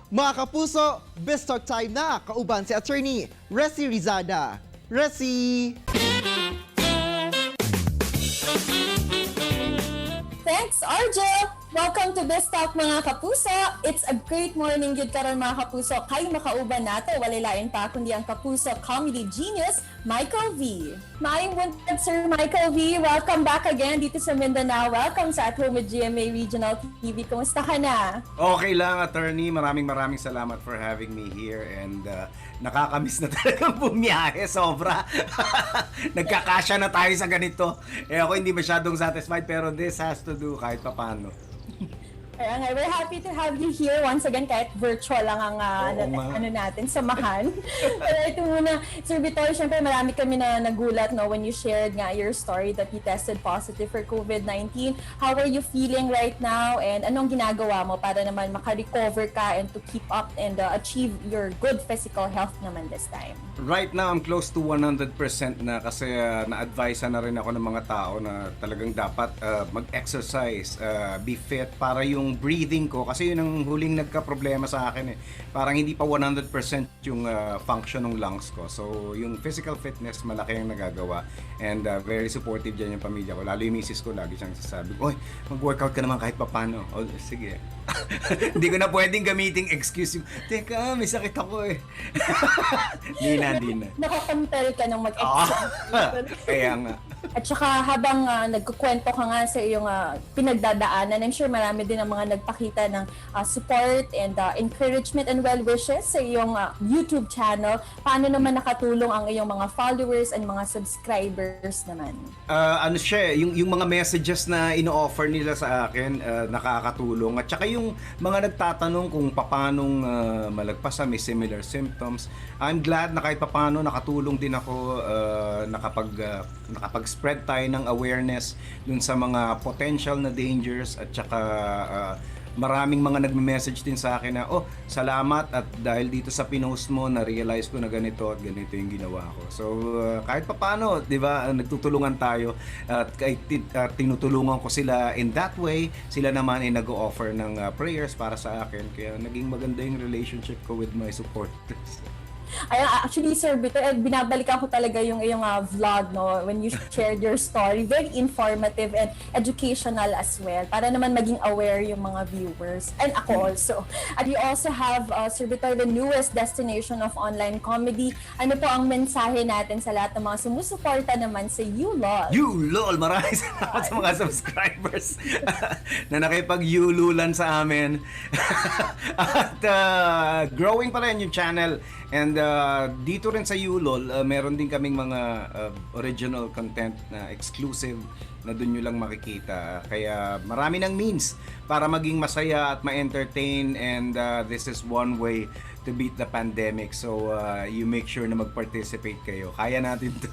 Mga kapuso, best talk time na. Kauban si Attorney Resi Rizada. Resi! Thanks, RJ! Welcome to Best Talk mga kapuso! It's a great morning yun karon mga kapuso. Kayo makauban nato, walilain pa kundi ang kapuso comedy genius, Michael V. Maayong buntag, Sir Michael V. Welcome back again dito sa Mindanao. Welcome sa At Home with GMA Regional TV. Kumusta ka na? Okay lang, attorney. Maraming salamat for having me here and nakakamiss na talagang bumiyahe. Sobra. Nagkakasya na tayo sa ganito. Ako hindi masyadong satisfied pero this has to do kahit papano. Kaya nga, we're happy to have you here once again kahit virtual lang ang natin, samahan. Pero ito muna, Sir Vitor, syempre marami kami na nagulat when you shared nga your story that you tested positive for COVID-19. How are you feeling right now and anong ginagawa mo para naman makarecover ka and to keep up and achieve your good physical health naman this time? Right now, I'm close to 100% na kasi na-advise na rin ako ng mga tao na talagang dapat mag-exercise, be fit para yung breathing ko kasi yun ang huling nagka-problema sa akin eh. Parang hindi pa 100% yung function ng lungs ko. So yung physical fitness malaki ang nagagawa and very supportive dyan yung pamilya ko. Lalo yung misis ko lagi siyang sasabi, "Oy, mag-workout ka naman kahit papano." O sige. Hindi ko na pwedeng gamiting excuse yung, "Teka, may sakit ako eh." Hindi na. Nakakompel ka ng mag-exercise. Kaya nga. At saka habang nagkukwento ka nga sa iyong pinagdadaanan, I'm sure marami din ang mga nagpakita ng support and encouragement and well wishes sa iyong YouTube channel. Paano naman nakatulong ang iyong mga followers and mga subscribers naman? Ano siya, yung mga messages na ino-offer nila sa akin, nakakatulong. At saka yung mga nagtatanong kung paanong malagpas may similar symptoms. I'm glad na kahit paano nakatulong din ako nakapag-spread tayo ng awareness dun sa mga potential na dangers at saka maraming mga nagme-message din sa akin na, "Oh, salamat at dahil dito sa pinost mo, na-realize ko na ganito at ganito yung ginawa ko." So, kahit papaano, di ba, nagtutulungan tayo at kahit tinutulungan ko sila in that way, sila naman ay nag-o-offer ng prayers para sa akin. Kaya naging maganda yung relationship ko with my supporters. Ay, actually, Sir Vitor, binabalikan ko talaga yung iyong vlog, when you shared your story. Very informative and educational as well, para naman maging aware yung mga viewers. And ako also. At you also have, Sir Vitor, the newest destination of online comedy. Ano po ang mensahe natin sa lahat ng mga sumusuporta naman sa YouLol? YouLol! Maraming salamat sa mga subscribers na nakipag-YouLulan sa amin. At growing pa rin yung channel. And dito rin sa YouLol, meron din kaming mga original content na exclusive na dun nyo lang makikita. Kaya marami ng means para maging masaya at ma-entertain and this is one way to beat the pandemic. So you make sure na mag-participate kayo. Kaya natin to.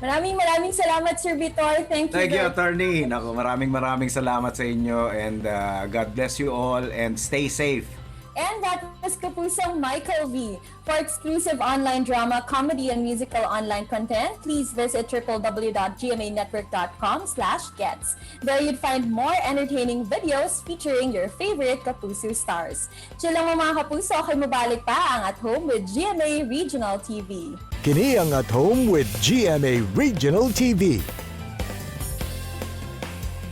Maraming salamat, Sir Vitor. Thank you, attorney. Naku, maraming salamat sa inyo and God bless you all and stay safe. And that was Kapusong Michael V. For exclusive online drama, comedy, and musical online content, please visit www.gmanetwork.com/gets. There you'd find more entertaining videos featuring your favorite Kapuso stars. Chill lang mga Kapuso, kay mabalik pa ang At Home with GMA Regional TV. Kini ang At Home with GMA Regional TV.